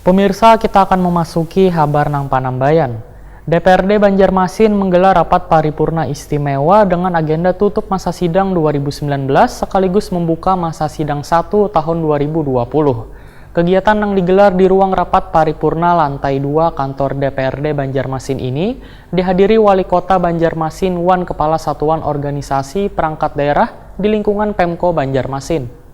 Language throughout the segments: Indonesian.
Pemirsa, kita akan memasuki Habar Nang Panambayan. DPRD Banjarmasin menggelar rapat paripurna istimewa dengan agenda tutup masa sidang 2019 sekaligus membuka masa sidang 1 tahun 2020. Kegiatan yang digelar di ruang rapat paripurna lantai 2 kantor DPRD Banjarmasin ini dihadiri Wali Kota Banjarmasin Wan Kepala Satuan Organisasi Perangkat Daerah di lingkungan Pemko Banjarmasin.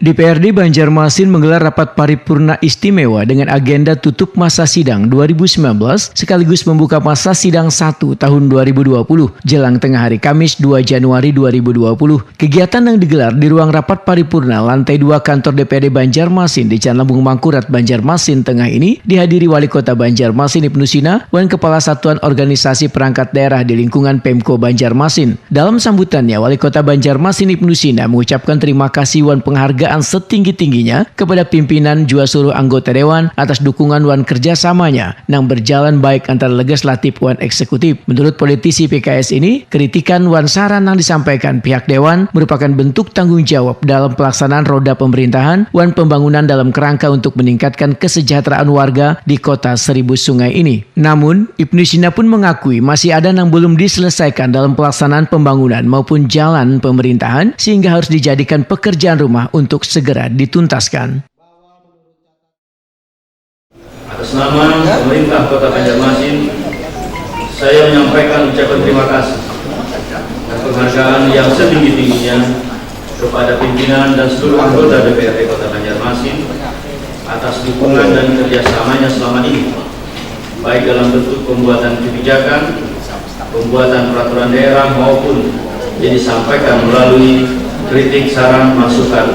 DPRD Banjarmasin menggelar rapat paripurna istimewa dengan agenda tutup masa sidang 2019 sekaligus membuka masa sidang 1 tahun 2020 jelang tengah hari Kamis 2 Januari 2020. Kegiatan yang digelar di ruang rapat paripurna lantai 2 kantor DPRD Banjarmasin di Jalan Lambung Mangkurat, Banjarmasin Tengah ini dihadiri Wali Kota Banjarmasin Ibnu Sina dan Kepala Satuan Organisasi Perangkat Daerah di lingkungan Pemko Banjarmasin. Dalam sambutannya, Wali Kota Banjarmasin Ibnu Sina mengucapkan terima kasih wan penghargaan setinggi-tingginya kepada pimpinan juga seluruh anggota Dewan atas dukungan wan kerjasamanya yang berjalan baik antara legislatif wan eksekutif. Menurut politisi PKS ini, kritikan wan saran yang disampaikan pihak Dewan merupakan bentuk tanggung jawab dalam pelaksanaan roda pemerintahan wan pembangunan dalam kerangka untuk meningkatkan kesejahteraan warga di kota Seribu Sungai ini. Namun, Ibnu Sina pun mengakui masih ada yang belum diselesaikan dalam pelaksanaan pembangunan maupun jalan pemerintahan sehingga harus dijadikan pekerjaan rumah untuk segera dituntaskan. Atas nama pemerintah Kota Banjarmasin, saya menyampaikan ucapan terima kasih dan penghargaan yang setinggi-tingginya kepada pimpinan dan seluruh anggota DPRD Kota Banjarmasin atas dukungan dan kerjasamanya selama ini, baik dalam bentuk pembuatan kebijakan, pembuatan peraturan daerah maupun yang disampaikan melalui kritik, saran, masukan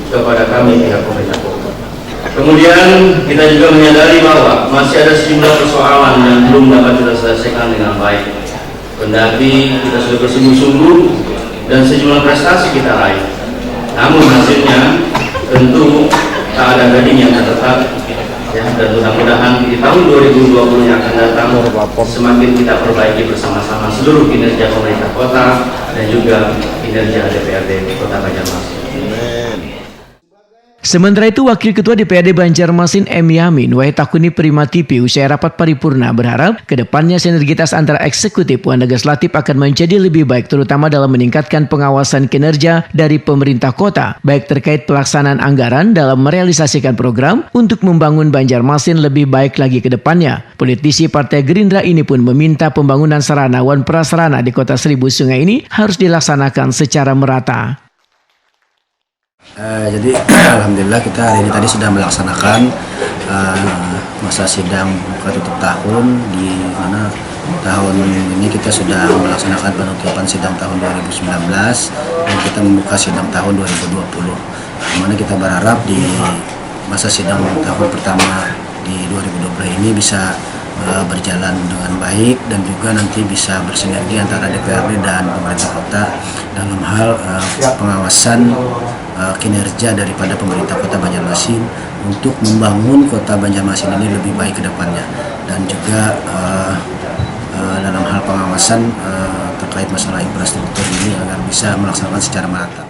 kepada kami pihak pemerintah kota. Kemudian kita juga menyadari bahwa masih ada sejumlah persoalan yang belum dapat kita selesaikan dengan baik. Kendati kita sudah bersungguh-sungguh dan sejumlah prestasi kita raih, namun hasilnya tentu tak ada gading yang tetap. Ya, dan mudah-mudahan di tahun 2020 yang akan datang semakin kita perbaiki bersama-sama seluruh kinerja pemerintah kota dan juga kinerja DPRD Kota Banjarmasin. Sementara itu, Wakil Ketua DPRD Banjarmasin M. Yamin Wahitakuni Prima TV usai rapat paripurna berharap kedepannya sinergitas antara eksekutif dan legislatif akan menjadi lebih baik terutama dalam meningkatkan pengawasan kinerja dari pemerintah kota baik terkait pelaksanaan anggaran dalam merealisasikan program untuk membangun Banjarmasin lebih baik lagi ke depannya. Politisi Partai Gerindra ini pun meminta pembangunan sarana wan prasarana di kota Seribu Sungai ini harus dilaksanakan secara merata. Jadi alhamdulillah kita hari ini tadi sudah melaksanakan masa sidang buka tutup tahun, di mana tahun ini kita sudah melaksanakan penutupan sidang tahun 2019 dan kita membuka sidang tahun 2020. Di mana kita berharap di masa sidang tahun pertama di 2020 ini bisa berjalan dengan baik dan juga nanti bisa bersinergi antara DPRD dan pemerintah kota dalam hal pengawasan kinerja daripada pemerintah Kota Banjarmasin untuk membangun Kota Banjarmasin ini lebih baik ke depannya, dan juga dalam hal pengawasan terkait masalah infrastruktur ini agar bisa melaksanakan secara merata.